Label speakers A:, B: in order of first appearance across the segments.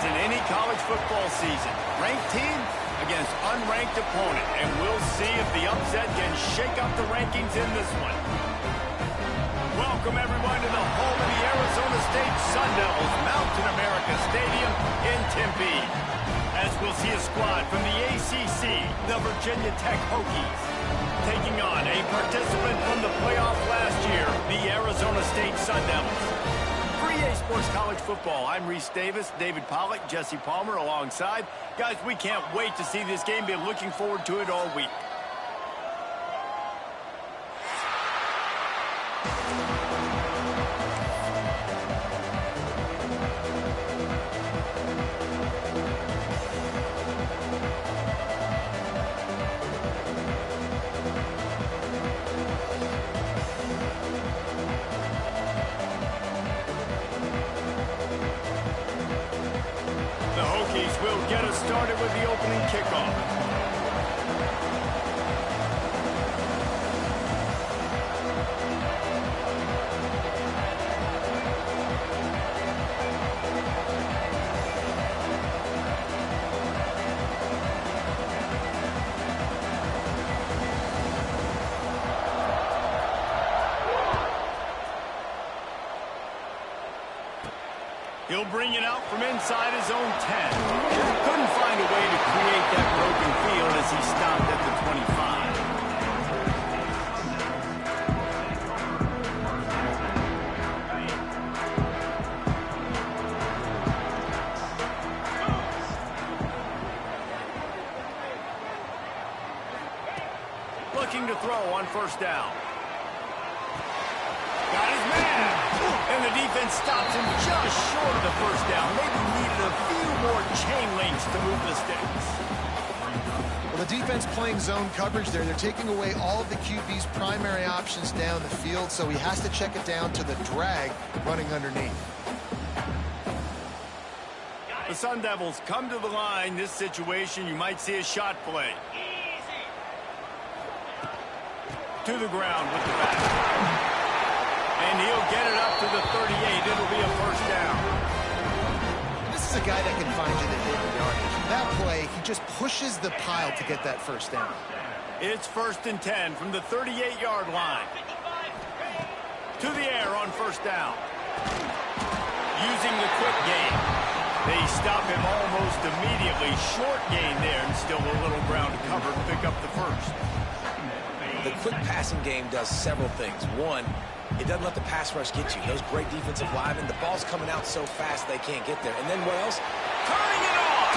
A: in any college football season. Ranked team against unranked opponent, and we'll see if the upset can shake up the rankings in this one. Welcome, everyone, to the home of the Arizona State Sun Devils, Mountain America Stadium in Tempe. As we'll see a squad from the ACC, the Virginia Tech Hokies, taking on a participant from the playoff last year, the Arizona State Sun Devils. For EA Sports College Football, I'm Reese Davis, David Pollack, Jesse Palmer alongside. Guys, we can't wait to see this game. Been looking forward to it all week. Will get us started with the opening kickoff. He'll bring it out from inside his own 10. Couldn't find a way to create that broken field as he stopped at the 25. Looking to throw on first down. Got his man. And the defense stops him just short of the first down. Maybe needed a few more chain links to move the sticks.
B: Well, the defense playing zone coverage there. They're taking away all of the QB's primary options down the field, so he has to check it down to the drag running underneath.
A: The Sun Devils come to the line. This situation, you might see a shot play. To the ground with the back. And he'll get it up to the 38. It'll be a first down.
B: This is a guy that can find you the big yardage. That play, he just pushes the pile to get that first down.
A: It's 1st and 10 from the 38-yard line. To the air on first down. Using the quick game. They stop him almost immediately. Short gain there, and still a little ground to cover to pick up the first.
C: The quick passing game does several things. One, it doesn't let the pass rush get you. Those great defensive linemen, the ball's coming out so fast they can't get there. And then what else?
A: Turning it off!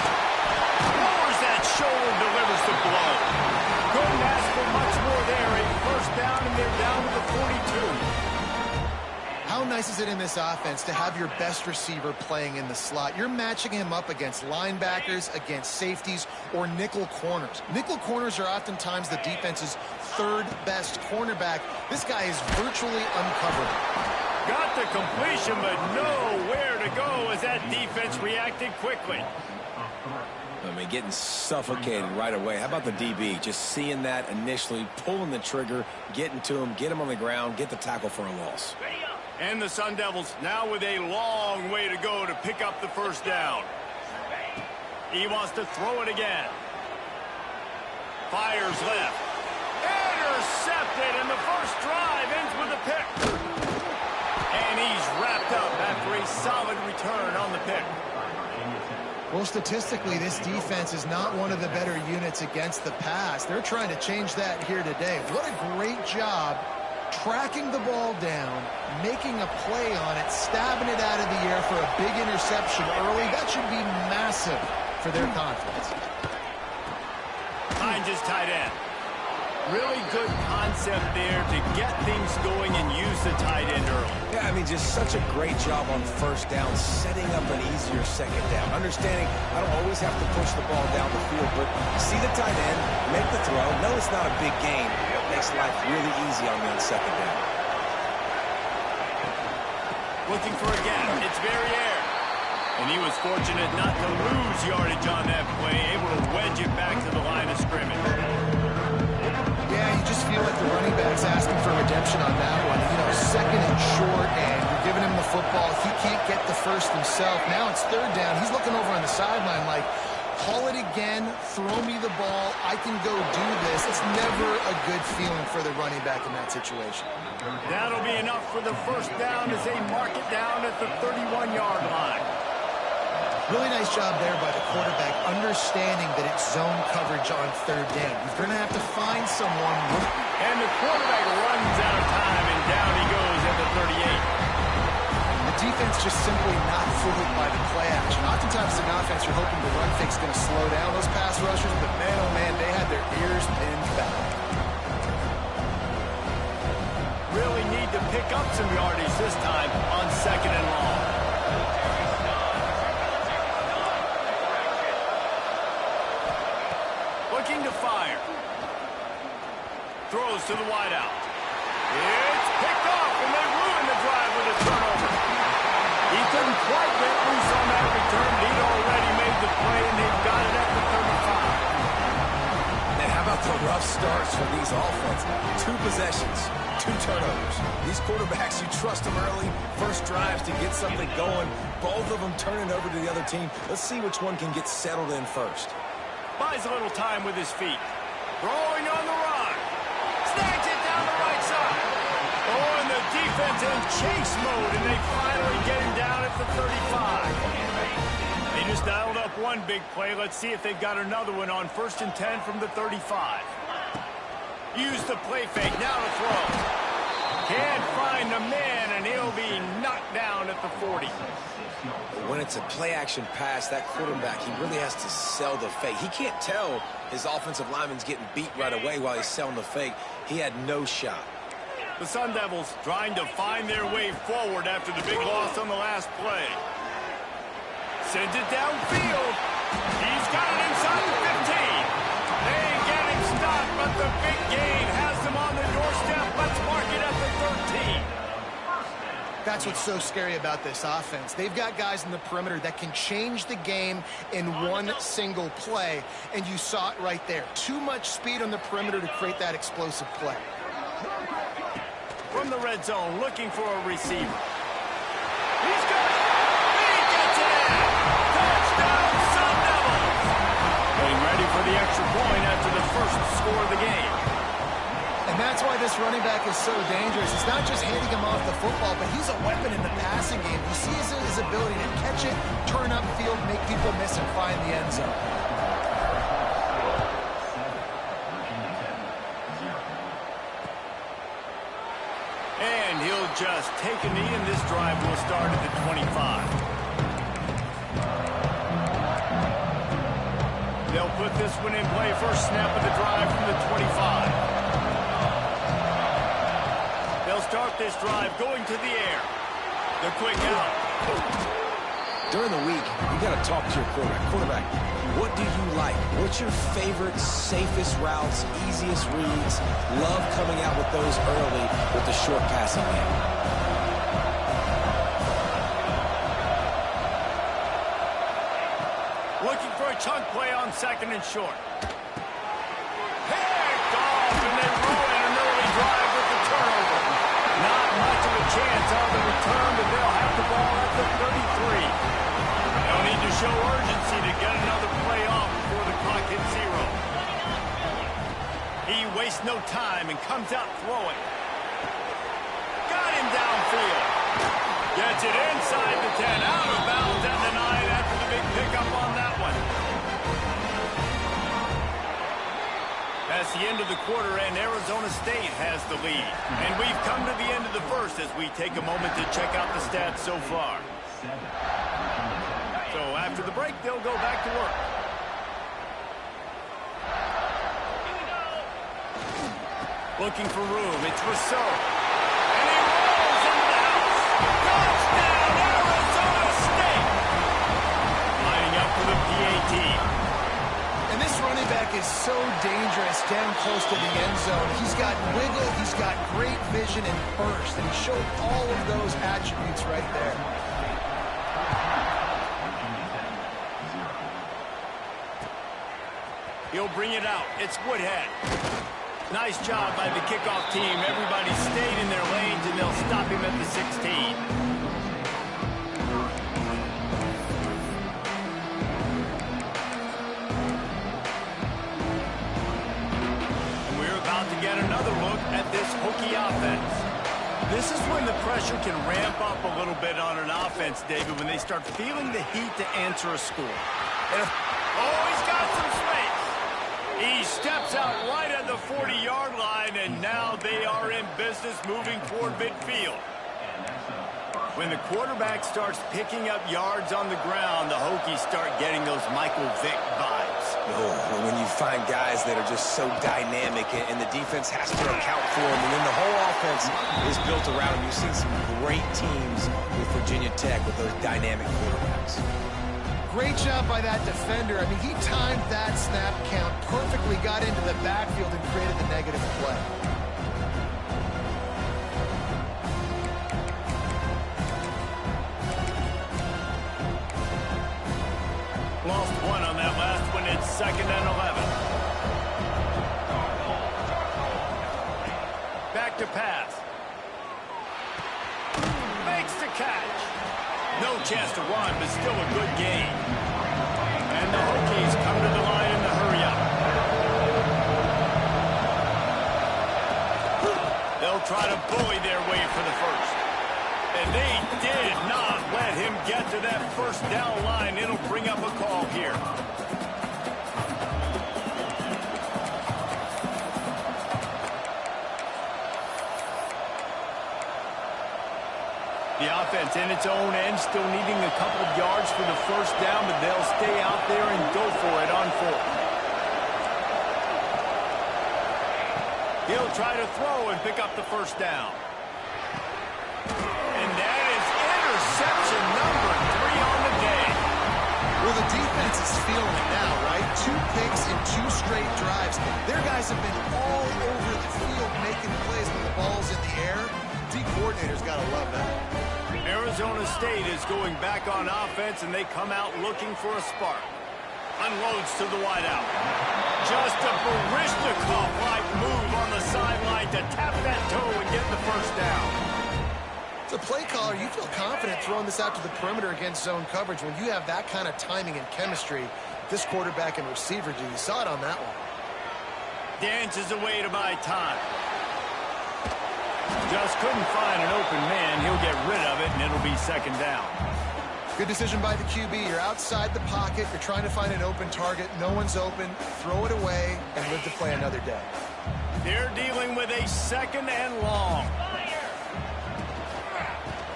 A: Lowers that shoulder, delivers the blow. Couldn't ask for much more there. A first down, and they're down to the 42.
B: How nice is it in this offense to have your best receiver playing in the slot? You're matching him up against linebackers, against safeties, or nickel corners. Nickel corners are oftentimes the defense's third best cornerback. This guy is virtually uncoverable.
A: Got the completion, but nowhere to go as that defense reacted quickly.
C: I mean, getting suffocated right away. How about the DB? Just seeing that initially, pulling the trigger, getting to him, get him on the ground, get the tackle for a loss.
A: And the Sun Devils now with a long way to go to pick up the first down. He wants to throw it again. Fires left. Intercepted, and the first drive ends with a pick. And he's wrapped up after a solid return on the pick.
B: Well, statistically, this defense is not one of the better units against the pass. They're trying to change that here today. What a great job tracking the ball down, making a play on it, stabbing it out of the air for a big interception early. That should be massive for their confidence.
A: Hines is tight end. Really good concept there to get things going and use the tight end early.
C: Yeah, I mean, just such a great job on first down, setting up an easier second down. Understanding I don't always have to push the ball down the field, but see the tight end, make the throw. No, it's not a big gain. It makes life really easy on me on second down.
A: Looking for a gap. It's Verrier. And he was fortunate not to lose yardage on that play, able to wedge it back to the line of scrimmage.
B: Yeah, you just feel like the running back's asking for redemption on that one. You know, second and short, and you're giving him the the football. He can't get the first himself. Now it's third down. He's looking over on the sideline like, call it again, throw me the ball, I can go do this. It's never a good feeling for the running back in that situation.
A: That'll be enough for the first down as they mark it down at the 31-yard line.
B: Really nice job there by the quarterback, understanding that it's zone coverage on third down. You're going to have to find someone.
A: And the quarterback runs out of time, and down he goes at the 38.
B: The defense just simply not fooled by the play action. Oftentimes in offense, you're hoping the run fake's going to slow down those pass rushers, but man, oh man, they had their ears pinned back.
A: Really need to pick up some yardage this time on second and long. Looking to fire. Throws to the wideout. It's picked off, and they ruin the drive with a turnover. He couldn't quite get loose on that return. He'd already made the play, and they've got it at the 35.
C: Man, how about the rough starts for these offenses? 2 possessions, 2 turnovers. These quarterbacks, you trust them early. First drives to get something going. Both of them turning over to the other team. Let's see which one can get settled in first.
A: Buys a little time with his feet. Throwing on the run. Snags it down the right side. Oh, and the defense in chase mode, and they finally get him down at the 35. They just dialed up one big play. Let's see if they've got another one on 1st and 10 from the 35. Use the play fake. Now to throw. Can't find the man, and he'll be knocked down at the 40.
C: When it's a play-action pass, that quarterback, he really has to sell the fake. He can't tell his offensive lineman's getting beat right away while he's selling the fake. He had no shot.
A: The Sun Devils trying to find their way forward after the big loss on the last play. Sends it downfield. He's got it inside the 15. They ain't get him stopped, but the big gain has them on the doorstep. Let's mark it at the 13.
B: That's what's so scary about this offense. They've got guys in the perimeter that can change the game in one single play, and you saw it right there. Too much speed on the perimeter to create that explosive play.
A: From the red zone, looking for a receiver. He's got it! He gets it in! Touchdown, Sun Devils! Getting ready for the extra point after the first score of the game.
B: And that's why this running back is so dangerous. It's not just handing him off the football, but he's a weapon in the passing game. He sees his ability to catch it, turn upfield, make people miss, and find the end zone.
A: And he'll just take a knee, and this drive will start at the 25. They'll put this one in play. First snap of the drive from the 25. They'll start this drive going to the air. The quick out.
C: During the week, you got to talk to your quarterback. Quarterback, what do you like? What's your favorite, safest routes, easiest reads? Love coming out with those early with the short passing game.
A: Looking for a chunk play on 2nd and short. Picked off, and they ruin an early drive with the turnover. Not much of a chance on the return, but they'll have the ball at the 33. They'll need to show urgency to get another play off before the clock hits 0. He wastes no time and comes out throwing. Got him downfield. Gets it inside the 10, out of bounds at the 9 after the big pickup on that one. That's the end of the quarter, and Arizona State has the lead. And we've come to the end of the first as we take a moment to check out the stats so far. So after the break, they'll go back to work. Looking for room. It's Rousseau. And he rolls into the house. Touchdown, Arizona State! Lining up for the PAT.
B: And this running back is so dangerous down close to the end zone. He's got wiggle, he's got great vision and burst, and he showed all of those attributes right there.
A: He'll bring it out. It's Woodhead. Nice job by the kickoff team. Everybody stayed in their lanes, and they'll stop him at the 16. this Hokie offense. This is when the pressure can ramp up a little bit on an offense, David, when they start feeling the heat to answer a score. Oh, he's got some space. He steps out right at the 40-yard line, and now they are in business moving toward midfield. When the quarterback starts picking up yards on the ground, the Hokies start getting those Michael Vick vibes.
C: Oh, when you find guys that are just so dynamic and the defense has to account for them, and then the whole offense is built around them. You've seen some great teams with Virginia Tech with those dynamic quarterbacks.
B: Great job by that defender. I mean, he timed that snap count perfectly, got into the backfield and created the negative play.
A: Lost one on that last one. It's 2nd and 11. Back to pass. Makes the catch. No chance to run, but still a good gain. And the Hokies come to the line in the hurry up. They'll try to bully their way for the first. And they did not let him get to that first down line. It'll bring up a call here. The offense in its own end, still needing a couple of yards for the first down, but they'll stay out there and go for it on 4th. He'll try to throw and pick up the first down. And that is interception number 3 on the day.
B: Well, the defense is feeling it now, right? 2 picks in 2 straight drives. Their guys have been all over the field making plays when the ball's in the air. D coordinator's got to love that.
A: Arizona State is going back on offense, and they come out looking for a spark. Unloads to the wideout. Just a Baryshnikov-like move on the sideline to tap that toe and get the first down.
B: As a play caller, you feel confident throwing this out to the perimeter against zone coverage when you have that kind of timing and chemistry. This quarterback and receiver do. You saw it on that one.
A: Dances away to buy time. Just couldn't find an open man. He'll get rid of it, and it'll be 2nd down.
B: Good decision by the QB. You're outside the pocket. You're trying to find an open target. No one's open. Throw it away and live to play another day.
A: They're dealing with a 2nd and long.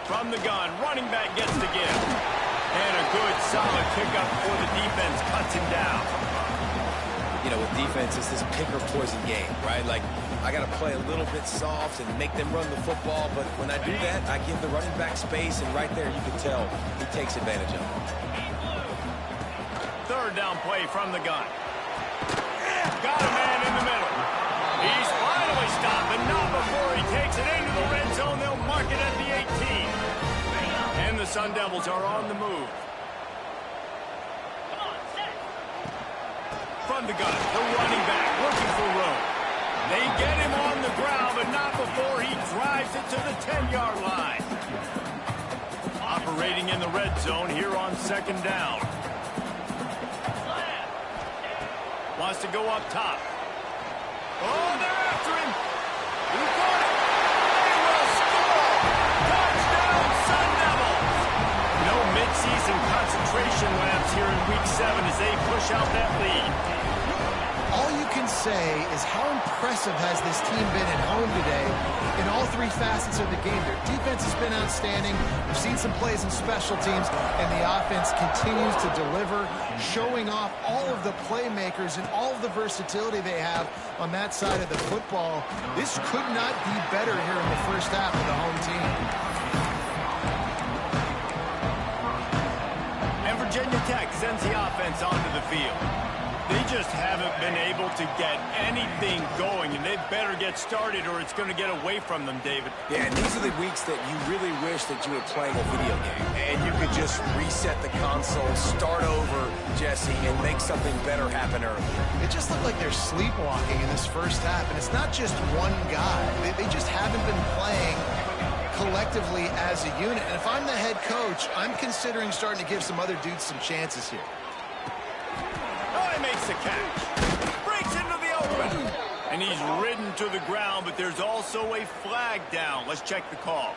A: From the gun, running back gets the give. And a good, solid pickup before the defense cuts him down.
C: You know, with defense, it's this pick-or-poison game, right? Like, I got to play a little bit soft and make them run the football, but when I do that, I give the running back space, and right there you can tell he takes advantage of it.
A: 3rd down play from the gun. Got a man in the middle. He's finally stopped, but not before he takes it into the red zone. They'll mark it at the 18. And the Sun Devils are on the move. From the gun, the running back looking for room. They get him on the ground, but not before he drives it to the 10-yard line. Operating in the red zone here on 2nd down. Wants to go up top. Oh, they're after him. He got it. They will score. Touchdown, Sun Devils. No midseason concentration laps here in Week 7 as they push out that lead.
B: All you can say is how impressive has this team been at home today in all 3 facets of the game. Their defense has been outstanding. We've seen some plays in special teams, and the offense continues to deliver, showing off all of the playmakers and all of the versatility they have on that side of the football. This could not be better here in the first half of the home team.
A: And Virginia Tech sends the offense onto the field. They just haven't been able to get anything going, and they better get started or it's going to get away from them, David.
C: Yeah, and these are the weeks that you really wish that you were playing a video game. And you could just reset the console, start over, Jesse, and make something better happen early.
B: It just looked like they're sleepwalking in this first half, and it's not just one guy. They just haven't been playing collectively as a unit. And if I'm the head coach, I'm considering starting to give some other dudes some chances here.
A: Oh, he makes the catch. Breaks into the open. And he's ridden to the ground, but there's also a flag down. Let's check the call.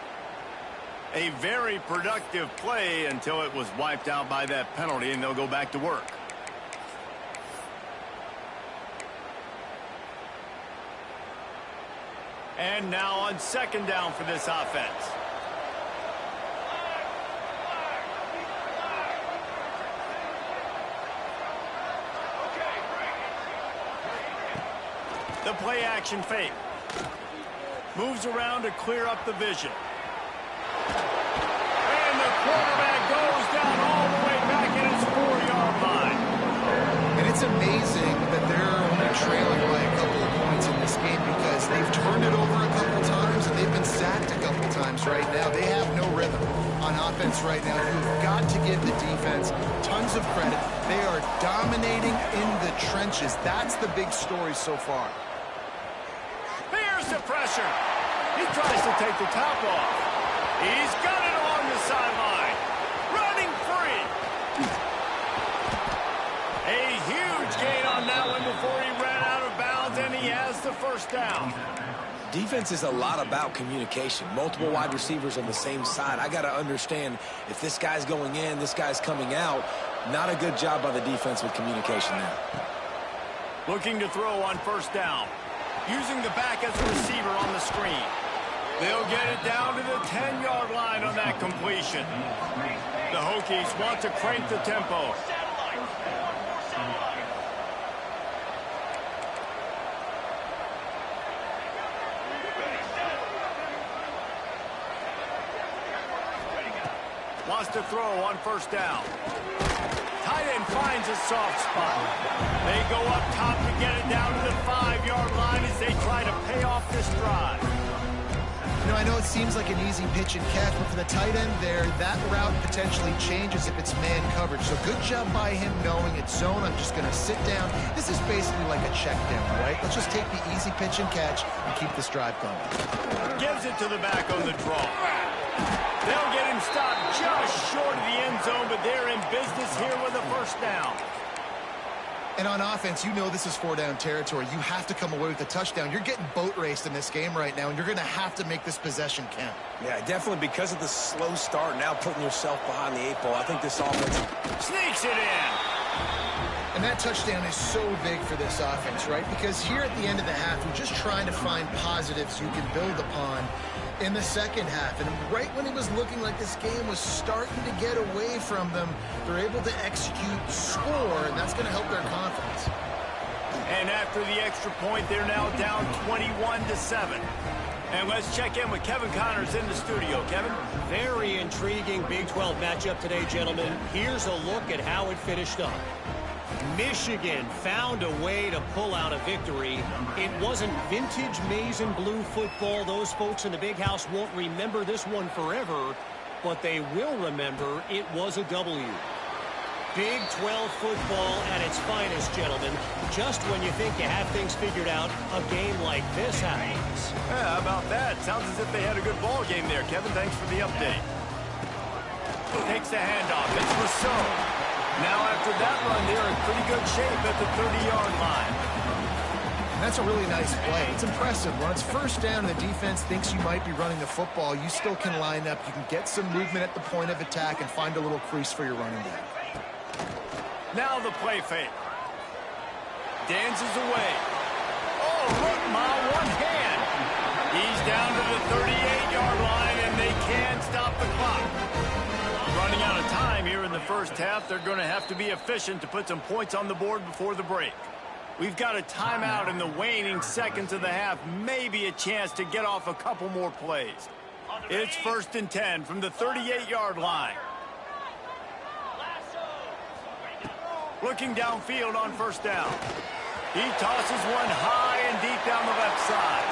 A: A very productive play until it was wiped out by that penalty, and they'll go back to work. And now on second down for this offense. The play action fake. Moves around to clear up the vision. And the quarterback goes down all the way back at his 4-yard line.
B: And it's amazing that they're only trailing by a couple of points in this game because they've turned it over a couple times and they've been sacked a couple times right now. They have no rhythm on offense right now. You've got to give the defense tons of credit. They are dominating in the trenches. That's the big story so far.
A: Here's the pressure. He tries to take the top off. He's got it along the sideline. Running free. A huge gain on that one before he ran out of bounds, and he has the first down.
C: Defense is a lot about communication. Multiple wide receivers on the same side. I got to understand if this guy's going in, this guy's coming out. Not a good job by the defense with communication there.
A: Looking to throw on first down. Using the back as a receiver on the screen. They'll get it down to the 10-yard line on that completion. The Hokies want to crank the tempo. Wants to throw on first down. Tight end finds a soft spot. They go up top to get it down to the 5-yard line as they try to pay off this drive.
B: You know, I know it seems like an easy pitch and catch, but for the tight end there, that route potentially changes if it's man coverage. So good job by him knowing it's zone. I'm just going to sit down. This is basically like a check down, right? Let's just take the easy pitch and catch and keep this drive going.
A: Gives it to the back on the draw. They'll get him stopped just short of the end zone, but they're in business here with a first down.
B: And on offense, you know this is 4-down territory. You have to come away with a touchdown. You're getting boat raced in this game right now, and you're going to have to make this possession count.
C: Yeah, definitely because of the slow start, now putting yourself behind the 8 ball. I think this offense
A: sneaks it in.
B: And that touchdown is so big for this offense, right? Because here at the end of the half, we're just trying to find positives you can build upon in the second half. And right when it was looking like this game was starting to get away from them, they're able to execute, score, and that's going to help their confidence.
A: And after the extra point, they're now down 21-7. And let's check in with Kevin Connors in the studio. Kevin?
D: Very intriguing Big 12 matchup today, gentlemen. Here's a look at how it finished up. Michigan found a way to pull out a victory. It wasn't vintage maize and blue football. Those folks in the big house won't remember this one forever, but they will remember it was a W. Big 12 football at its finest, gentlemen. Just when you think you have things figured out, a game like this happens.
A: Yeah, how about that? Sounds as if they had a good ball game there, Kevin. Thanks for the update. Takes the handoff. It's Rousseau. Now, after that run, they're in pretty good shape at the 30-yard line.
B: That's a really nice play. It's impressive. When it's first down and the defense thinks you might be running the football, you still can line up. You can get some movement at the point of attack and find a little crease for your running back.
A: Now the play fake. Dances away. Oh, look, my one hand. He's down to the 38-yard line, and they can't stop the clock. Running out of time here in the first half. They're going to have to be efficient to put some points on the board before the break. We've got a timeout in the waning seconds of the half. Maybe a chance to get off a couple more plays. It's 1st and 10 from the 38-yard line. Looking downfield on first down. He tosses one high and deep down the left side.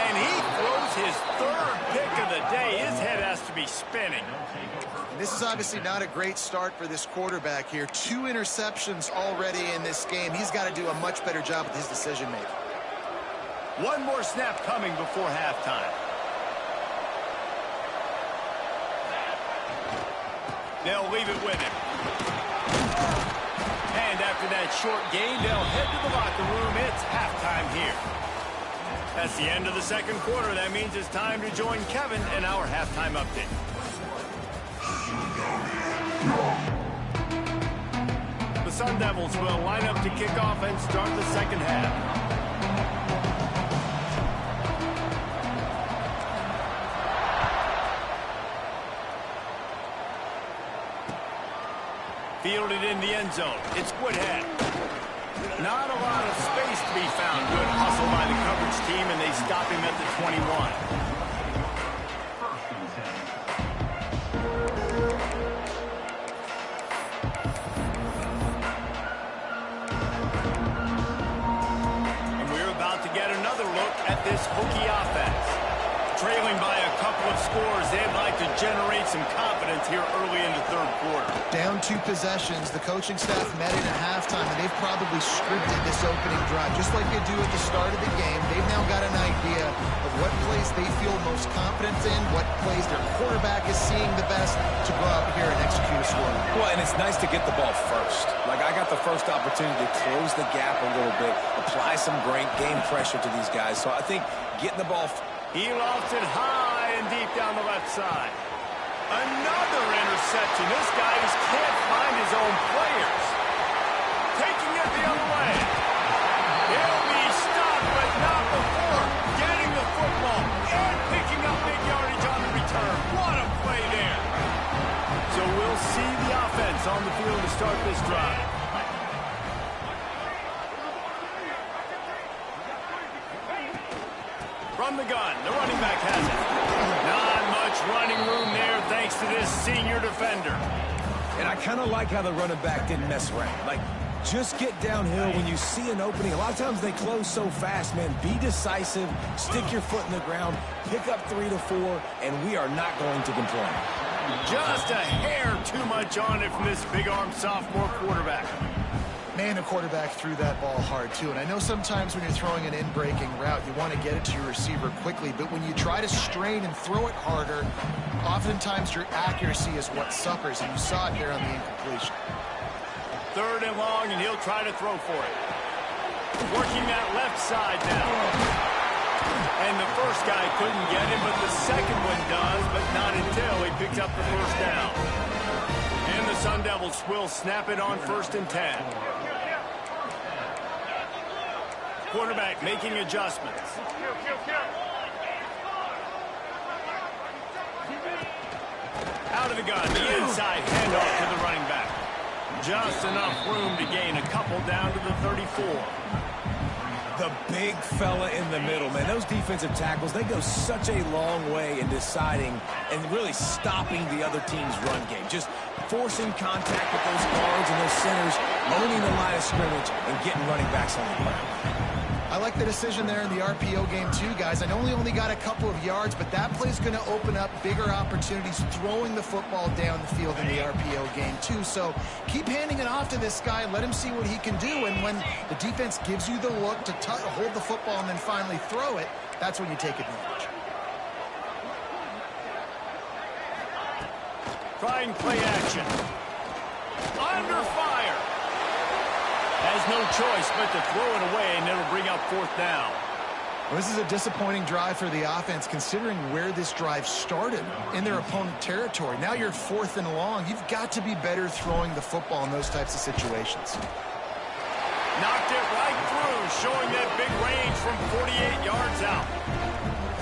A: And he throws his 3rd pick of the day. His head has to be spinning.
B: This is obviously not a great start for this quarterback here. 2 interceptions already in this game. He's got to do a much better job with his decision-making.
A: One more snap coming before halftime. They'll leave it with him. And after that short gain, they'll head to the locker room. It's halftime here. That's the end of the second quarter. That means it's time to join Kevin in our halftime update. The Sun Devils will line up to kick off and start the second half. Fielded in the end zone. It's Woodhead. Not a lot of space to be found. Good hustle by the coverage team, and they stop him at the 21. And we're about to get another look at this Hokie offense. Trailing by a couple of scores, they'd like to generate some confidence here early in the third quarter.
B: Down 2 possessions, the coaching staff met in at halftime, and they've probably scripted this opening drive. Just like they do at the start of the game, they've now got an idea of what plays they feel most confident in, what plays their quarterback is seeing the best to go out here and execute a score.
C: Well, and it's nice to get the ball first. Like, I got the first opportunity to close the gap a little bit, apply some great game pressure to these guys. So I think getting the ball...
A: He lofts it high and deep down the left side. Another interception. This guy just can't find his own players. Taking it the other way. He'll be stopped, but not before getting the football and picking up big yardage on the return. What a play there. So we'll see the offense on the field to start this drive. From the gun, the running back has it. Not much running room there thanks to this senior defender.
C: And I kind of like how the running back didn't mess around. Like, just get downhill when you see an opening. A lot of times they close so fast, man. Be decisive, stick your foot in the ground, pick up 3 to 4, and we are not going to complain.
A: Just a hair too much on it from this big-armed sophomore quarterback.
B: Man, the quarterback threw that ball hard, too. And I know sometimes when you're throwing an in-breaking route, you want to get it to your receiver quickly. But when you try to strain and throw it harder, oftentimes your accuracy is what suffers. And you saw it there on the incompletion.
A: 3rd and long, and he'll try to throw for it. Working that left side now. And the first guy couldn't get him, but the second one does, but not until he picked up the first down. And the Sun Devils will snap it on 1st and 10. Quarterback making adjustments. Out of the gun, the inside handoff to the running back. Just enough room to gain a couple down to the 34.
C: The big fella in the middle, man. Those defensive tackles, they go such a long way in deciding and really stopping the other team's run game. Just forcing contact with those guards and those centers, owning the line of scrimmage, and getting running backs on the ground.
B: I like the decision there in the RPO game too, guys. I know he only got a couple of yards, but that play's going to open up bigger opportunities throwing the football down the field in the RPO game too. So keep handing it off to this guy. Let him see what he can do. And when the defense gives you the look to hold the football and then finally throw it, that's when you take advantage.
A: Trying play action. Under fire. Has no choice but to throw it away, and it'll bring up 4th down.
B: Well, this is a disappointing drive for the offense, considering where this drive started in their opponent territory. Now you're 4th and long. You've got to be better throwing the football in those types of situations.
A: Knocked it right through, showing that big range from 48 yards out.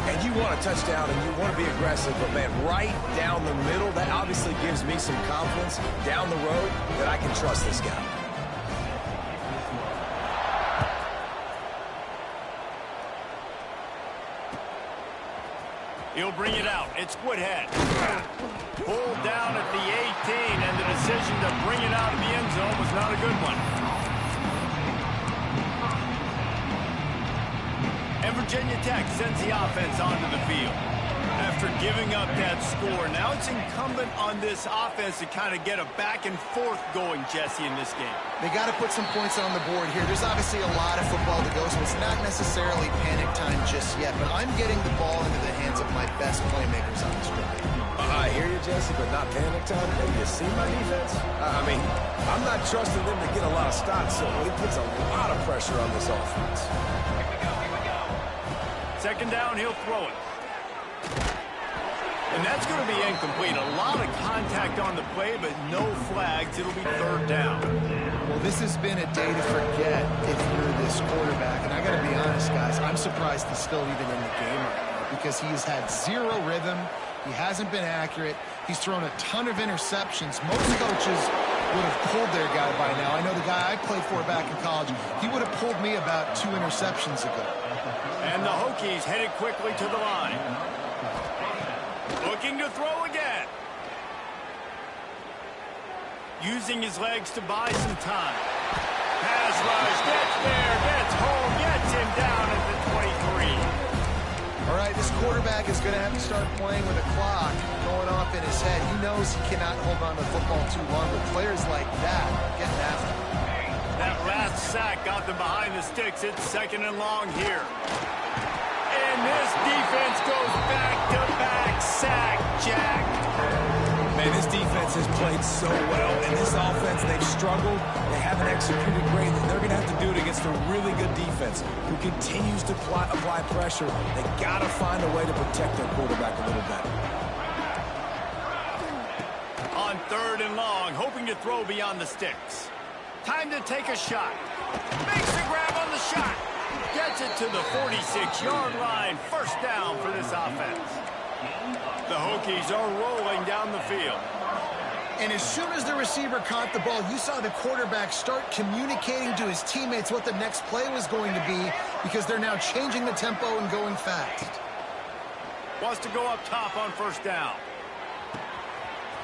C: And you want a touchdown and you want to be aggressive, but, man, right down the middle, that obviously gives me some confidence down the road that I can trust this guy.
A: He'll bring it out. It's Woodhead. Pulled down at the 18, and the decision to bring it out of the end zone was not a good one. And Virginia Tech sends the offense onto the field. After giving up that score, now it's incumbent on this offense to kind of get a back and forth going, Jesse, in this game.
B: They got to put some points on the board here. There's obviously a lot of football to go, so it's not necessarily panic time just yet, but I'm getting the ball into the hands of my best playmakers on this drive.
C: I hear you, Jesse, but not panic time. Have you seen my defense? I mean, I'm not trusting them to get a lot of stops, so it puts a lot of pressure on this offense.
A: Here we go. Second down, he'll throw it. And that's going to be incomplete. A lot of contact on the play, but no flags. It'll be third down.
B: Well, this has been a day to forget if you're this quarterback. And I got to be honest, guys, I'm surprised he's still even in the game right now because he has had zero rhythm. He hasn't been accurate. He's thrown a ton of interceptions. Most coaches would have pulled their guy by now. I know the guy I played for back in college, he would have pulled me about 2 interceptions ago.
A: And the Hokies headed quickly to the line. Looking to throw again. Using his legs to buy some time. Pass rush, gets there, gets home, gets him down at the 23.
B: All right, this quarterback is going to have to start playing with a clock going off in his head. He knows he cannot hold on to the football too long, but players like that are getting after him.
A: That last sack got them behind the sticks. It's second and long here. And this defense goes back-to-back sack, Jack.
C: Man, this defense has played so well, and this offense, they've struggled. They haven't executed great. They're going to have to do it against a really good defense who continues to apply pressure. They got to find a way to protect their quarterback a little better.
A: On third and long, hoping to throw beyond the sticks. Time to take a shot. Makes the grab on the shot. Gets it to the 46-yard line. First down for this offense. The Hokies are rolling down the field.
B: And as soon as the receiver caught the ball, you saw the quarterback start communicating to his teammates what the next play was going to be because they're now changing the tempo and going fast.
A: Wants to go up top on first down.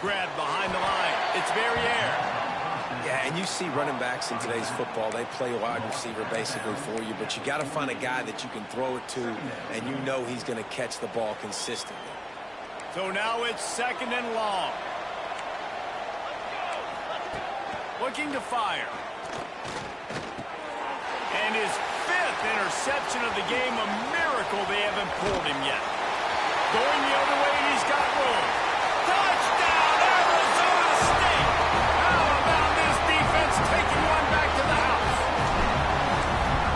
A: Grabbed behind the line. It's Verrier.
C: Yeah, and you see running backs in today's football, they play a wide receiver basically for you, but you got to find a guy that you can throw it to, and you know he's going to catch the ball consistently.
A: So now it's second and long. Looking to fire. And his 5th interception of the game, a miracle they haven't pulled him yet. Going the other way, and he's got room. Touchdown, Arizona State! How about this defense taking one back to the house?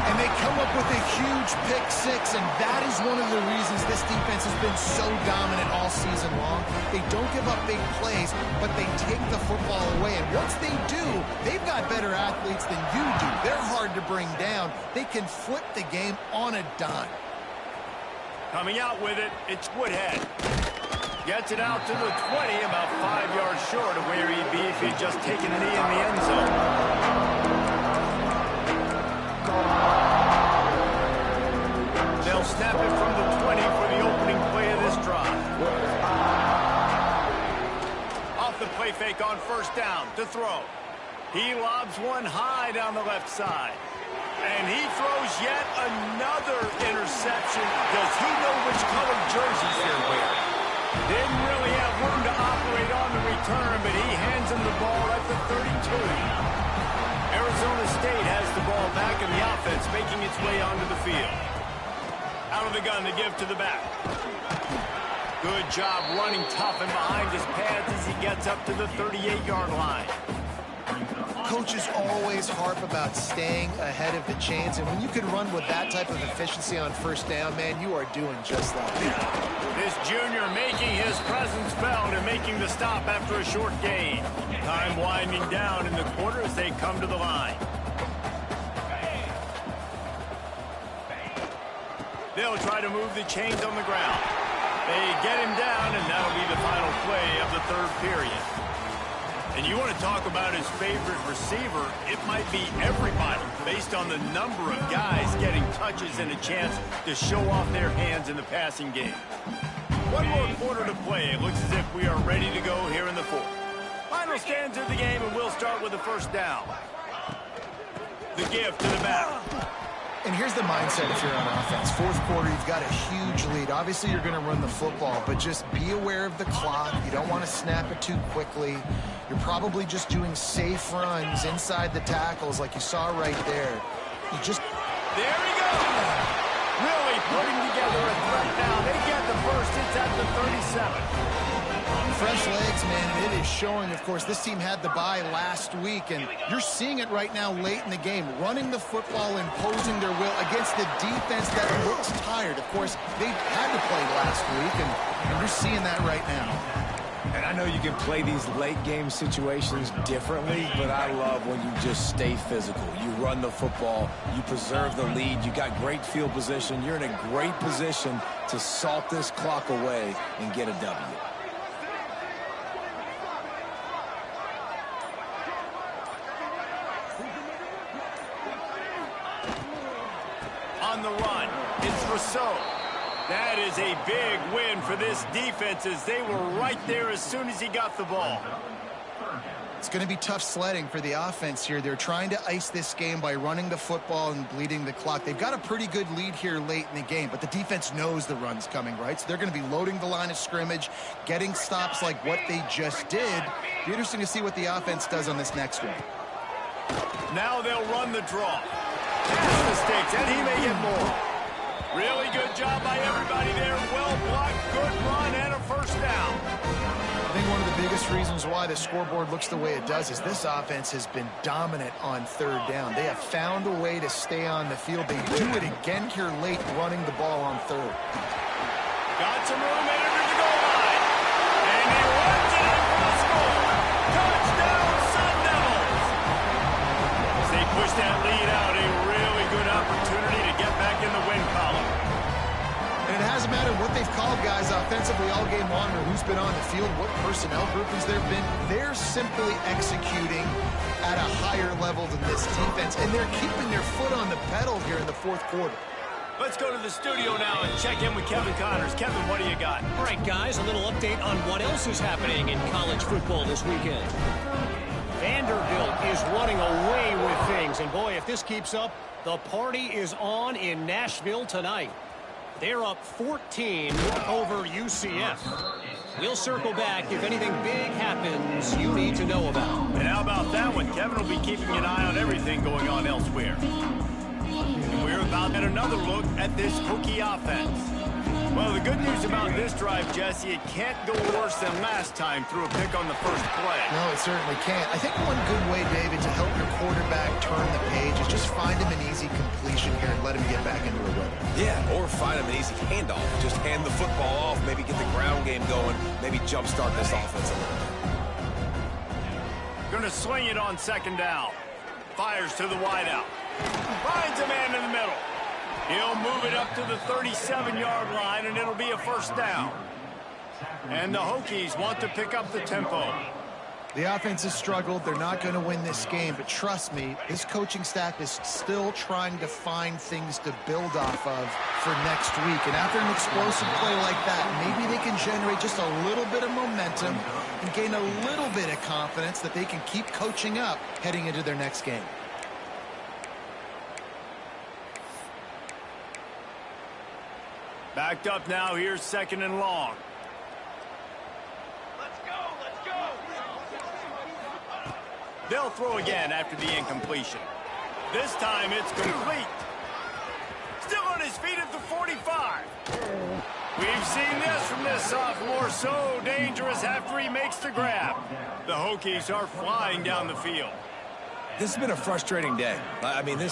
B: And they come up with a huge pick six, and that is one of the reasons this defense has been so dominant all season long. They don't give up big plays, but they take the football away. And once they do, they've got better athletes than you do. They're hard to bring down. They can flip the game on a dime.
A: Coming out with it, it's Woodhead. Gets it out to the 20, about 5 yards short of where he'd be if he'd just taken a knee in the end zone. They'll snap it from the 20 for the opening play of this drive. Off the play fake on first down to throw. He lobs one high down the left side. And he throws yet another interception. Does he know which color jerseys they're wearing? Didn't really have room to operate on the return, but he hands him the ball at the 32. Arizona State has the ball back in the offense, making its way onto the field. Out of the gun to give to the back. Good job running tough and behind his pads as he gets up to the 38-yard line.
B: Coaches always harp about staying ahead of the chains, and when you can run with that type of efficiency on first down, man, you are doing just that.
A: This junior making his presence felt and making the stop after a short gain. Time winding down in the quarter as they come to the line. They'll try to move the chains on the ground. They get him down, and that'll be the final play of the third period. And you want to talk about his favorite receiver, it might be everybody based on the number of guys getting touches and a chance to show off their hands in the passing game. One more quarter to play. It looks as if we are ready to go here in the fourth. Final stands of the game, and we'll start with the first down. The give to the back.
B: And here's the mindset if you're on offense. Fourth quarter, you've got a huge lead. Obviously, you're going to run the football, but just be aware of the clock. You don't want to snap it too quickly. You're probably just doing safe runs inside the tackles like you saw right there. You just...
A: There he goes! Really putting together a threat now. They get the first. It's at the 37.
B: fresh legs, man, and it is showing. Of course, this team had the bye last week, and you're seeing it right now late in the game, running the football, imposing their will against the defense that looks tired. Of course, they had to play last week, and you're seeing that right now.
C: And I know you can play these late-game situations differently, but I love when you just stay physical. You run the football, you preserve the lead, you got great field position, you're in a great position to salt this clock away and get a W.
A: On the run, it's Rousseau. That is a big win for this defense as they were right there as soon as he got the ball.
B: It's going to be tough sledding for the offense here. They're trying to ice this game by running the football and bleeding the clock. They've got a pretty good lead here late in the game, but the defense knows the run's coming, right? So they're going to be loading the line of scrimmage, getting stops like what they just did. Be interesting to see what the offense does on this next one.
A: Now they'll run the draw. Pass mistakes, and he may get more. Really good job by everybody there. Well blocked, good run, and a first down.
B: I think one of the biggest reasons why the scoreboard looks the way it does is this offense has been dominant on third down. They have found a way to stay on the field. They do it again here late, running the ball on third.
A: Got some room in under the goal line. And he runs it in for the score. Touchdown, Sun Devils. As they push that lead out, a really good opportunity to get back in the win column.
B: And it hasn't mattered what they've called guys offensively all game long or who's been on the field, what personnel groupings there have been. They're simply executing at a higher level than this defense, and they're keeping their foot on the pedal here in the fourth quarter.
A: Let's go to the studio now and check in with Kevin Connors. Kevin, what do you got?
D: All right, guys, a little update on what else is happening in college football this weekend. Vanderbilt is running away with things, and boy, if this keeps up, the party is on in Nashville tonight. They're up 14 over UCF. We'll circle back if anything big happens you need to know about.
A: And how about that one? Kevin will be keeping an eye on everything going on elsewhere. And we're about to get another look at this Hokie offense. Well, the good news about this drive, Jesse, it can't go worse than last time through a pick on the first play.
B: No, it certainly can't. I think one good way, David, to help your quarterback turn the page is just find him an easy completion here and let him get back into a rhythm.
C: Yeah, or find him an easy handoff. Just hand the football off, maybe get the ground game going, maybe jumpstart this offense a little bit.
A: Going to swing it on second down. Fires to the wideout. Finds a man in the middle. He'll move it up to the 37-yard line, and it'll be a first down. And the Hokies want to pick up the tempo.
B: The offense has struggled. They're not going to win this game, but trust me, this coaching staff is still trying to find things to build off of for next week. And after an explosive play like that, maybe they can generate just a little bit of momentum and gain a little bit of confidence that they can keep coaching up heading into their next game.
A: Backed up now. Here's second and long. They'll throw again after the incompletion. This time it's complete. Still on his feet at the 45. We've seen this from this sophomore. So dangerous after he makes the grab. The Hokies are flying down the field.
C: This has been a frustrating day. I mean, they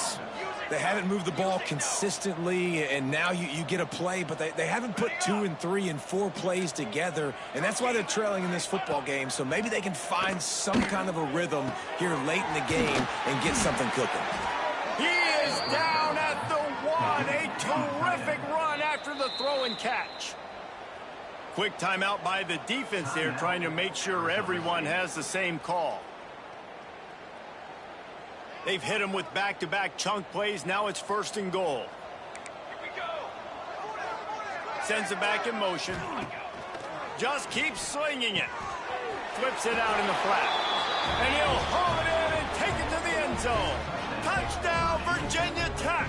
C: haven't moved the ball consistently, and now you get a play, but they haven't put 2 and 3 and 4 plays together, and that's why they're trailing in this football game. So maybe they can find some kind of a rhythm here late in the game and get something cooking.
A: He is down at the 1. A terrific run after the throw and catch. Quick timeout by the defense there, trying to make sure everyone has the same call. They've hit him with back-to-back chunk plays. Now it's first and goal. Here we go. Sends it back in motion. Just keeps swinging it. Flips it out in the flat. And he'll haul it in and take it to the end zone. Touchdown, Virginia Tech.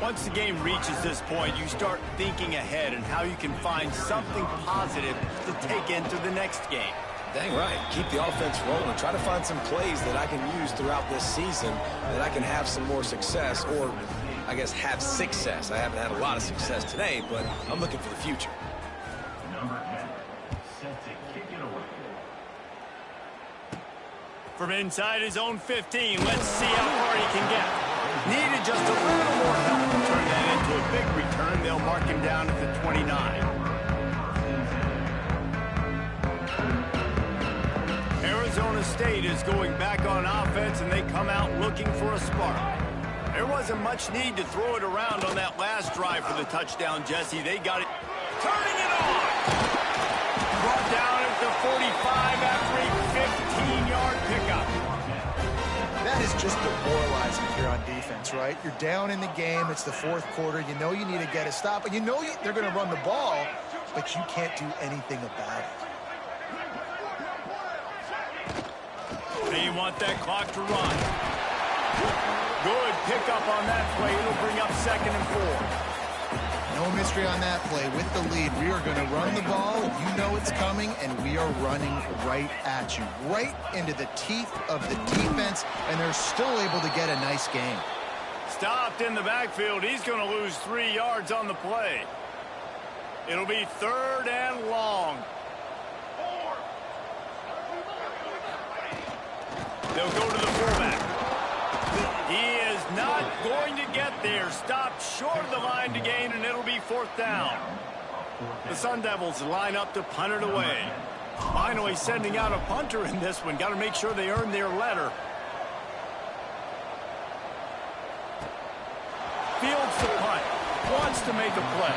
A: Once the game reaches this point, you start thinking ahead and how you can find something positive to take into the next game.
C: Dang right. Keep the offense rolling. Try to find some plays that I can use throughout this season that I can have some more success, or I guess have success. I haven't had a lot of success today, but I'm looking for the future.
A: From inside his own 15, let's see how far he can get. Needed just a little more help to turn that into a big return. They'll mark him down at the 29. Arizona State is going back on offense, and they come out looking for a spark. There wasn't much need to throw it around on that last drive for the touchdown, Jesse. They got it. Turning it on! Brought down at the 45 after a 15-yard pickup.
B: That is just demoralizing if you're on defense, right? You're down in the game. It's the fourth quarter. You know you need to get a stop, and you know they're going to run the ball, but you can't do anything about it.
A: They want that clock to run. Good pickup on that play. It'll bring up 2nd and 4.
B: No mystery on that play. With the lead, we are going to run the ball. You know it's coming, and we are running right at you. Right into the teeth of the defense, and they're still able to get a nice game.
A: Stopped in the backfield. He's going to lose 3 yards on the play. It'll be 3rd and long. They'll go to the fullback. He is not going to get there. Stopped short of the line to gain, and it'll be 4th down. The Sun Devils line up to punt it away. Finally sending out a punter in this one. Got to make sure they earn their letter. Fields the punt. Wants to make a play.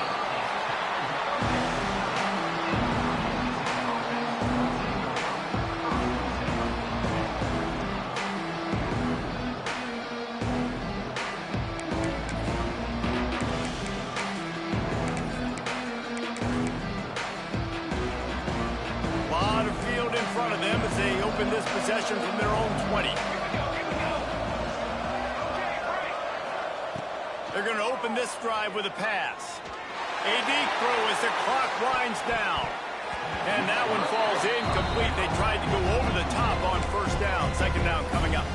A: Of them as they open this possession from their own 20. They're going to open this drive with a pass. A deep throw as the clock winds down. And that one falls incomplete. They tried to go over the top on 1st down. 2nd down coming up.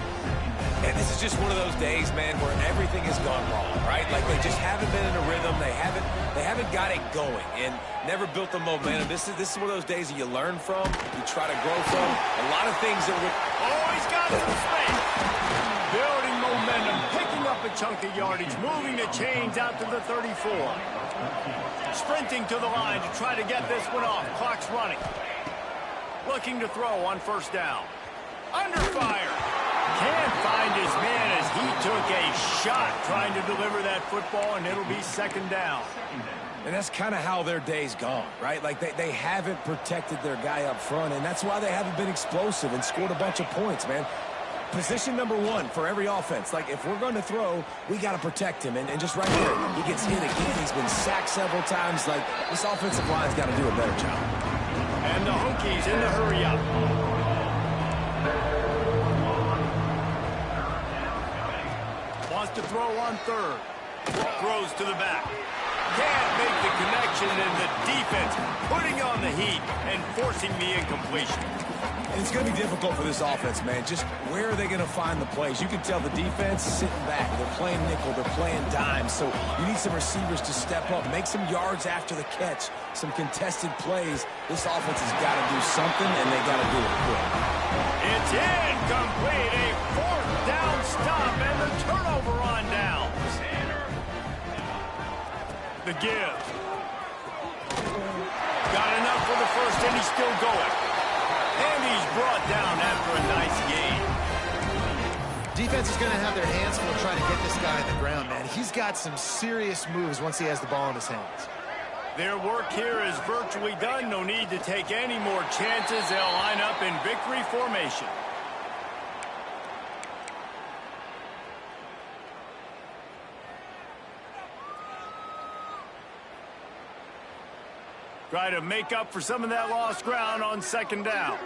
C: And this is just one of those days, man, where everything has gone wrong, right? Like they just haven't been in a rhythm. They haven't got it going and never built the momentum. This is one of those days that you learn from, you try to grow from. A lot of things that would...
A: Oh, he's got some space. Building momentum, picking up a chunk of yardage, moving the chains out to the 34. Sprinting to the line to try to get this one off. Clock's running. Looking to throw on 1st down. Under fire. Can't find his man as he took a shot trying to deliver that football, and it'll be 2nd down.
C: And that's kind of how their day's gone, right? Like they haven't protected their guy up front, and that's why they haven't been explosive and scored a bunch of points, man. Position number 1 for every offense. Like, if we're going to throw, we got to protect him. And just right here, he gets hit again. He's been sacked several times. Like, this offensive line's got to do a better job.
A: And the Hokies in the hurry up. Wants to throw on 3rd. Throws to the back. Can't make the connection, and the defense putting on the heat and forcing the incompletion.
C: And it's going to be difficult for this offense, man. Just where are they going to find the plays? You can tell the defense is sitting back. They're playing nickel. They're playing dime. So you need some receivers to step up, make some yards after the catch, some contested plays. This offense has got to do something, and they got to do it quick.
A: It's incomplete. A 4th down stop, and the turnover on down. The give. Got enough for the 1st, and he's still going. And he's brought down after a nice game.
B: Defense is going to have their hands full trying to get this guy on the ground, man. He's got some serious moves once he has the ball in his hands.
A: Their work here is virtually done. No need to take any more chances. They'll line up in victory formation. Try to make up for some of that lost ground on 2nd down.